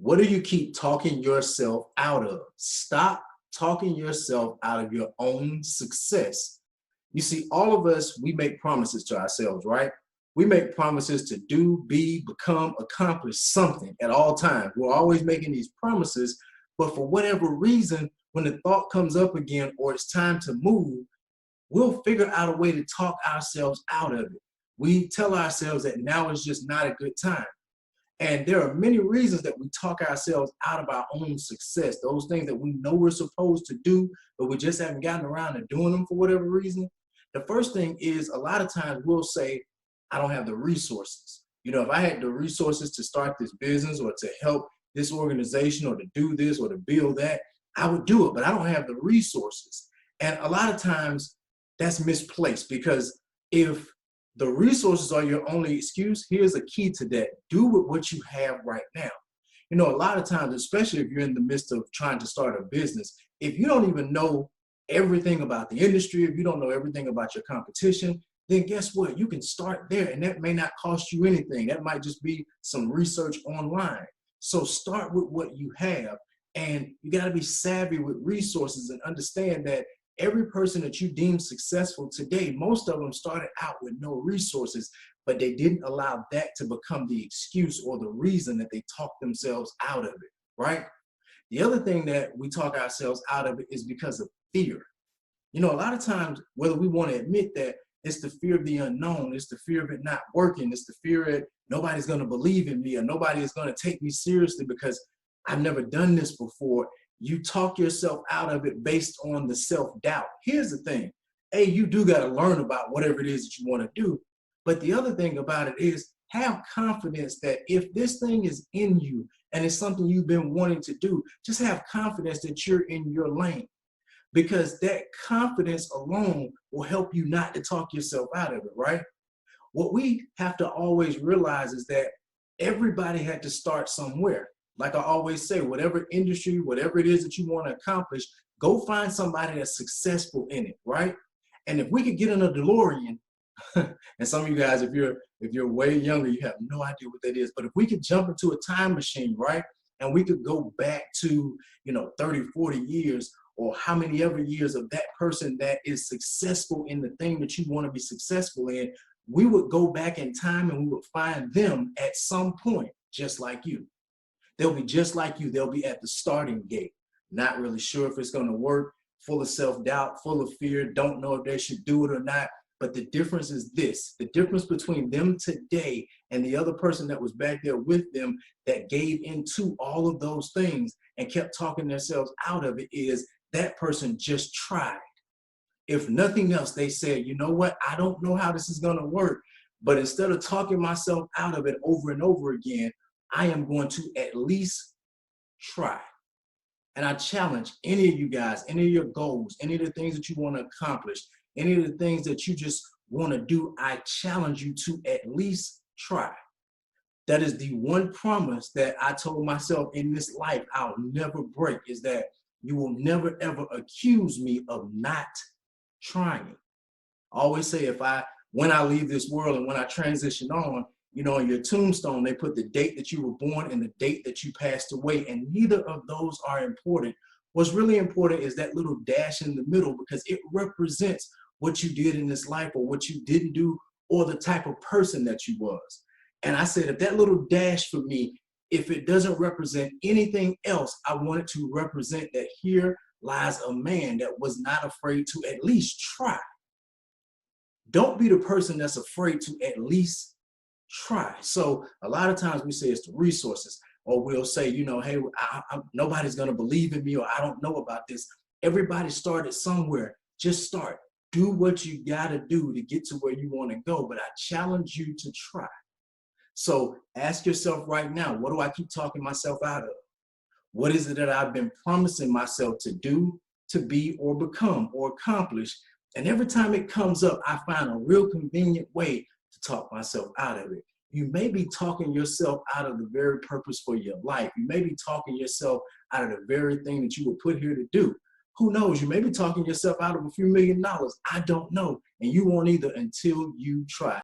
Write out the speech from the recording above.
What do you keep talking yourself out of? Stop talking yourself out of your own success. You see, all of us, we make promises to ourselves, right? We make promises to do, be, become, accomplish something at all times. We're always making these promises, but for whatever reason, when the thought comes up again or it's time to move, we'll figure out a way to talk ourselves out of it. We tell ourselves that now is just not a good time. And there are many reasons that we talk ourselves out of our own success, those things that we know we're supposed to do, but we just haven't gotten around to doing them for whatever reason. The first thing is a lot of times we'll say, I don't have the resources. You know, if I had the resources to start this business or to help this organization or to do this or to build that, I would do it, but I don't have the resources. And a lot of times that's misplaced because if the resources are your only excuse, here's a key to that. Do with what you have right now. You know, a lot of times, especially if you're in the midst of trying to start a business, if you don't even know everything about the industry, if you don't know everything about your competition, then guess what? You can start there and that may not cost you anything. That might just be some research online. So start with what you have, and you got to be savvy with resources and understand that every person that you deem successful today, most of them started out with no resources, but they didn't allow that to become the excuse or the reason that they talked themselves out of it, right? The other thing that we talk ourselves out of it is because of fear. You know, a lot of times, whether we want to admit that, it's the fear of the unknown, it's the fear of it not working, it's the fear that nobody's going to believe in me or nobody is going to take me seriously because I've never done this before. You talk yourself out of it based on the self-doubt. Here's the thing. A, you do got to learn about whatever it is that you want to do. But the other thing about it is have confidence that if this thing is in you and it's something you've been wanting to do, just have confidence that you're in your lane, because that confidence alone will help you not to talk yourself out of it, right? What we have to always realize is that everybody had to start somewhere. Like I always say, whatever industry, whatever it is that you want to accomplish, go find somebody that's successful in it, right? And if we could get in a DeLorean, and some of you guys, if you're way younger, you have no idea what that is. But if we could jump into a time machine, right? And we could go back to, 30, 40 years or how many ever years of that person that is successful in the thing that you want to be successful in, we would go back in time and we would find them at some point just like you. They'll be just like you. They'll be at the starting gate, not really sure if it's going to work, full of self-doubt, full of fear, don't know if they should do it or not. But the difference is this: the difference between them today and the other person that was back there with them that gave into all of those things and kept talking themselves out of it is that person just tried. If nothing else, they said, you know what? I don't know how this is going to work, but instead of talking myself out of it over and over again, I am going to at least try. And I challenge any of you guys, any of your goals, any of the things that you want to accomplish, any of the things that you just want to do, I challenge you to at least try. That is the one promise that I told myself in this life I'll never break, is that you will never ever accuse me of not trying. I always say when I leave this world and when I transition on, on your tombstone, they put the date that you were born and the date that you passed away, and neither of those are important. What's really important is that little dash in the middle, because it represents what you did in this life or what you didn't do or the type of person that you was. And I said, if that little dash for me, if it doesn't represent anything else, I want it to represent that here lies a man that was not afraid to at least try. Don't be the person that's afraid to at least try. So a lot of times we say it's the resources, or we'll say, hey, nobody's going to believe in me, or I don't know about this. Everybody started somewhere. Just start. Do what you got to do to get to where you want to go. But I challenge you to try. So ask yourself right now, what do I keep talking myself out of? What is it that I've been promising myself to do, to be, or become, or accomplish? And every time it comes up, I find a real convenient way to talk myself out of it. You may be talking yourself out of the very purpose for your life. You may be talking yourself out of the very thing that you were put here to do. Who knows? You may be talking yourself out of a few $1 million. I don't know. And you won't either until you try.